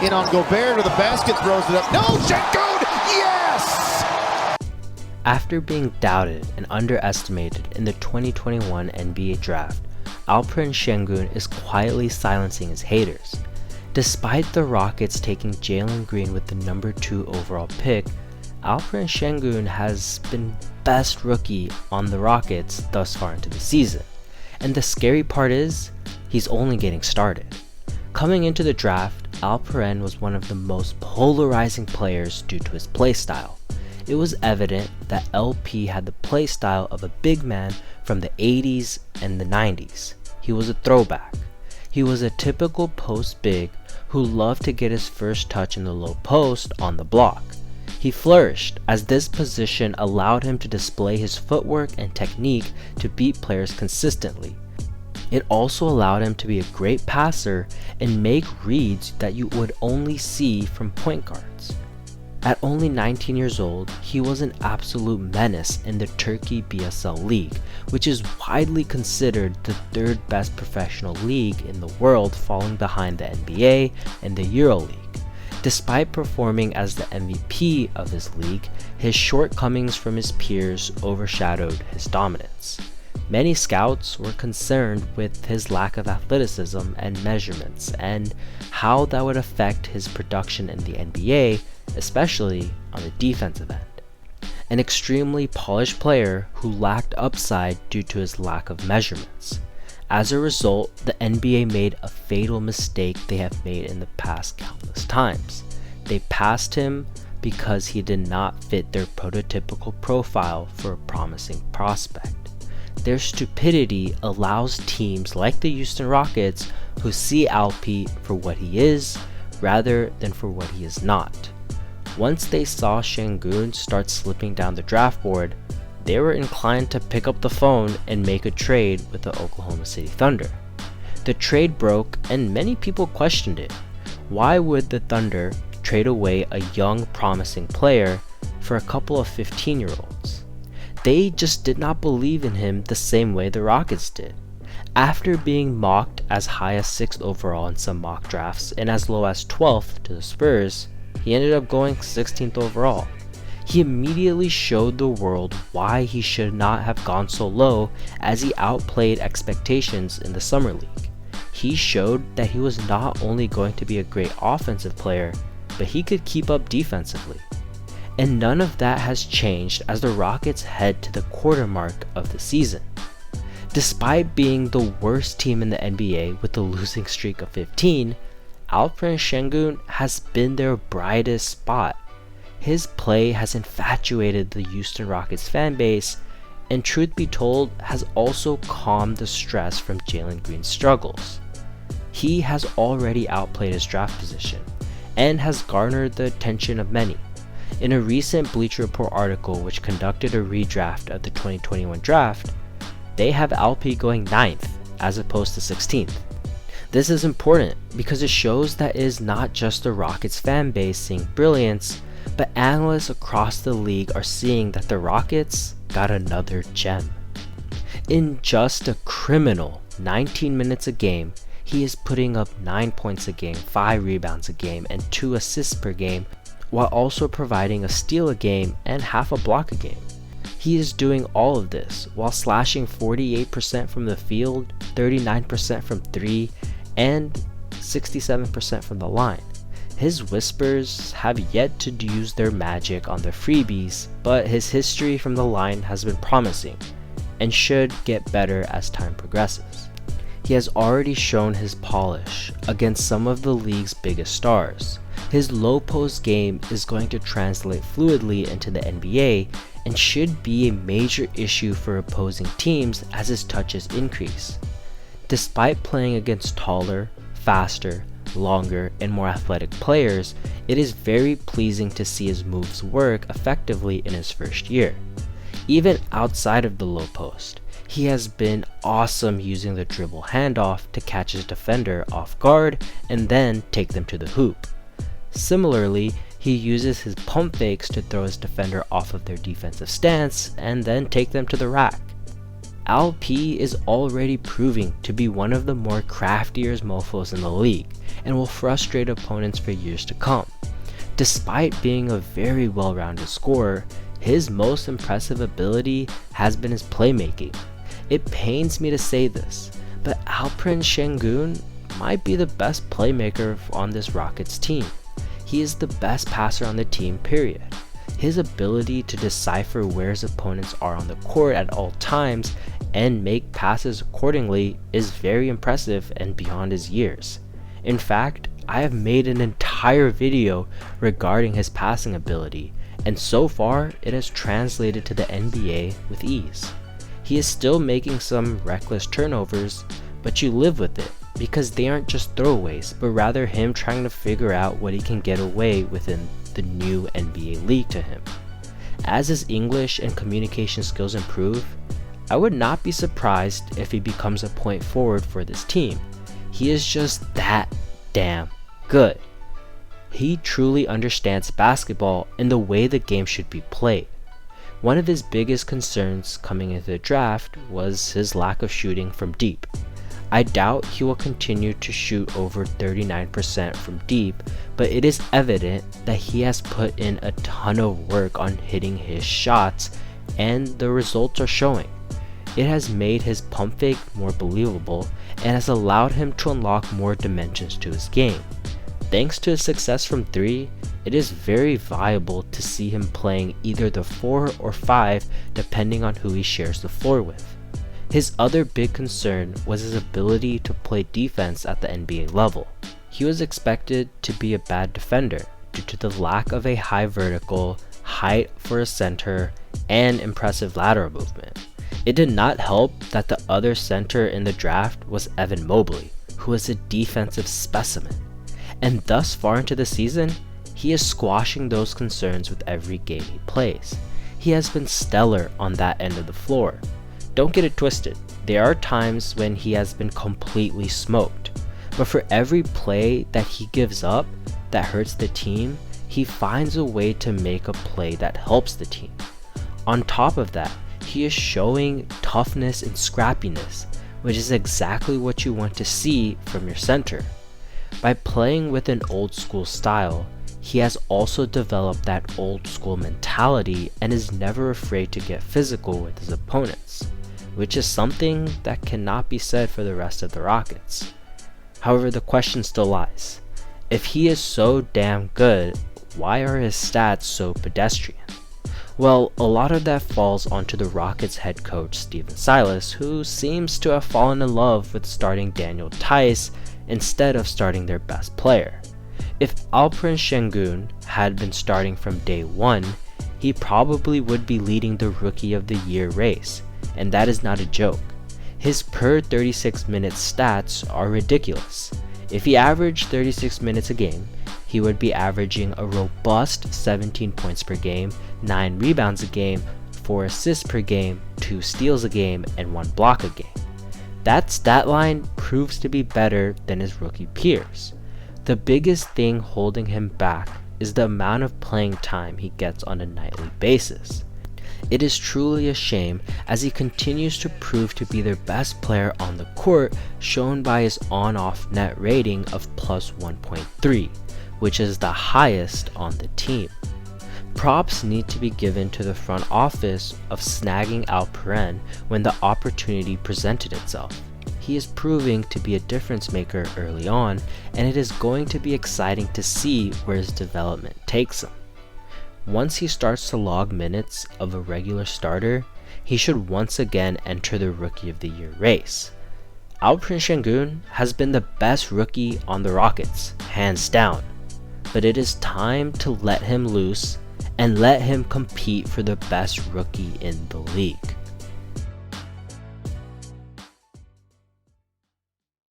In on Gobert to the basket, throws it up. No, Sengun! Yes! After being doubted and underestimated in the 2021 NBA Draft, ALPEREN Sengun is quietly silencing his haters. Despite the Rockets taking Jalen Green with the number 2 overall pick, ALPEREN Sengun has been best rookie on the Rockets thus far into the season. And the scary part is, he's only getting started. Coming into the draft, ALPEREN was one of the most polarizing players due to his playstyle. It was evident that LP had the playstyle of a big man from the 80s and the 90s. He was a throwback. He was a typical post big who loved to get his first touch in the low post on the block. He flourished as this position allowed him to display his footwork and technique to beat players consistently. It also allowed him to be a great passer and make reads that you would only see from point guards. At only 19 years old, he was an absolute menace in the Turkey BSL League, which is widely considered the third best professional league in the world, falling behind the NBA and the EuroLeague. Despite performing as the MVP of his league, his shortcomings from his peers overshadowed his dominance. Many scouts were concerned with his lack of athleticism and measurements and how that would affect his production in the NBA, especially on the defensive end. An extremely polished player who lacked upside due to his lack of measurements. As a result, the NBA made a fatal mistake they have made in the past countless times. They passed him because he did not fit their prototypical profile for a promising prospect. Their stupidity allows teams like the Houston Rockets, who see Alpe for what he is rather than for what he is not. Once they saw Sengun start slipping down the draft board, they were inclined to pick up the phone and make a trade with the Oklahoma City Thunder. The trade broke and many people questioned it. Why would the Thunder trade away a young, promising player for a couple of 15-year-olds? They just did not believe in him the same way the Rockets did. After being mocked as high as 6th overall in some mock drafts and as low as 12th to the Spurs, he ended up going 16th overall. He immediately showed the world why he should not have gone so low, as he outplayed expectations in the Summer League. He showed that he was not only going to be a great offensive player, but he could keep up defensively. And none of that has changed as the Rockets head to the quarter mark of the season. Despite being the worst team in the NBA with a losing streak of 15, ALPEREN Sengun has been their brightest spot. His play has infatuated the Houston Rockets fan base, and truth be told, has also calmed the stress from Jalen Green's struggles. He has already outplayed his draft position, and has garnered the attention of many. In a recent Bleacher Report article which conducted a redraft of the 2021 draft, they have Alpe going 9th as opposed to 16th. This is important because it shows that it is not just the Rockets fan base seeing brilliance, but analysts across the league are seeing that the Rockets got another gem. In just a criminal 19 minutes a game, he is putting up 9 points a game, 5 rebounds a game, and 2 assists per game, while also providing a steal a game and half a block a game. He is doing all of this while slashing 48% from the field, 39% from 3, and 67% from the line. His whispers have yet to use their magic on the freebies, but his history from the line has been promising and should get better as time progresses. He has already shown his polish against some of the league's biggest stars. His low post game is going to translate fluidly into the NBA and should be a major issue for opposing teams as his touches increase. Despite playing against taller, faster, longer, and more athletic players, it is very pleasing to see his moves work effectively in his first year. Even outside of the low post, he has been awesome using the dribble handoff to catch his defender off guard and then take them to the hoop. Similarly, he uses his pump fakes to throw his defender off of their defensive stance and then take them to the rack. Alp is already proving to be one of the more craftier mofos in the league and will frustrate opponents for years to come. Despite being a very well-rounded scorer, his most impressive ability has been his playmaking. It pains me to say this, but ALPEREN SENGUN might be the best playmaker on this Rockets team. He is the best passer on the team, period. His ability to decipher where his opponents are on the court at all times and make passes accordingly is very impressive and beyond his years. In fact, I have made an entire video regarding his passing ability, and so far it has translated to the NBA with ease. He is still making some reckless turnovers, but you live with it because they aren't just throwaways, but rather him trying to figure out what he can get away within the new NBA league to him. As his English and communication skills improve, I would not be surprised if he becomes a point forward for this team. He is just that damn good. He truly understands basketball and the way the game should be played. One of his biggest concerns coming into the draft was his lack of shooting from deep. I doubt he will continue to shoot over 39% from deep, but it is evident that he has put in a ton of work on hitting his shots, and the results are showing. It has made his pump fake more believable and has allowed him to unlock more dimensions to his game. Thanks to his success from 3, it is very viable to see him playing either the 4 or 5 depending on who he shares the floor with. His other big concern was his ability to play defense at the NBA level. He was expected to be a bad defender due to the lack of a high vertical, height for a center, and impressive lateral movement. It did not help that the other center in the draft was Evan Mobley, who was a defensive specimen. And thus far into the season, he is squashing those concerns with every game he plays. He has been stellar on that end of the floor. Don't get it twisted, there are times when he has been completely smoked, but for every play that he gives up that hurts the team, he finds a way to make a play that helps the team. On top of that, he is showing toughness and scrappiness, which is exactly what you want to see from your center. By playing with an old school style, he has also developed that old school mentality and is never afraid to get physical with his opponents, which is something that cannot be said for the rest of the Rockets. However, the question still lies. If he is so damn good, why are his stats so pedestrian? Well, a lot of that falls onto the Rockets head coach Stephen Silas, who seems to have fallen in love with starting Daniel Tice instead of starting their best player. If ALPEREN SENGUN had been starting from day one, he probably would be leading the Rookie of the Year race, and that is not a joke. His per 36 minutes stats are ridiculous. If he averaged 36 minutes a game, he would be averaging a robust 17 points per game, 9 rebounds a game, 4 assists per game, 2 steals a game, and 1 block a game. That stat line proves to be better than his rookie peers. The biggest thing holding him back is the amount of playing time he gets on a nightly basis. It is truly a shame as he continues to prove to be their best player on the court, shown by his on-off net rating of plus 1.3, which is the highest on the team. Props need to be given to the front office of snagging ALPEREN when the opportunity presented itself. He is proving to be a difference maker early on, and it is going to be exciting to see where his development takes him. Once he starts to log minutes of a regular starter, he should once again enter the Rookie of the Year race. ALPEREN SENGUN has been the best rookie on the Rockets, hands down, but it is time to let him loose and let him compete for the best rookie in the league.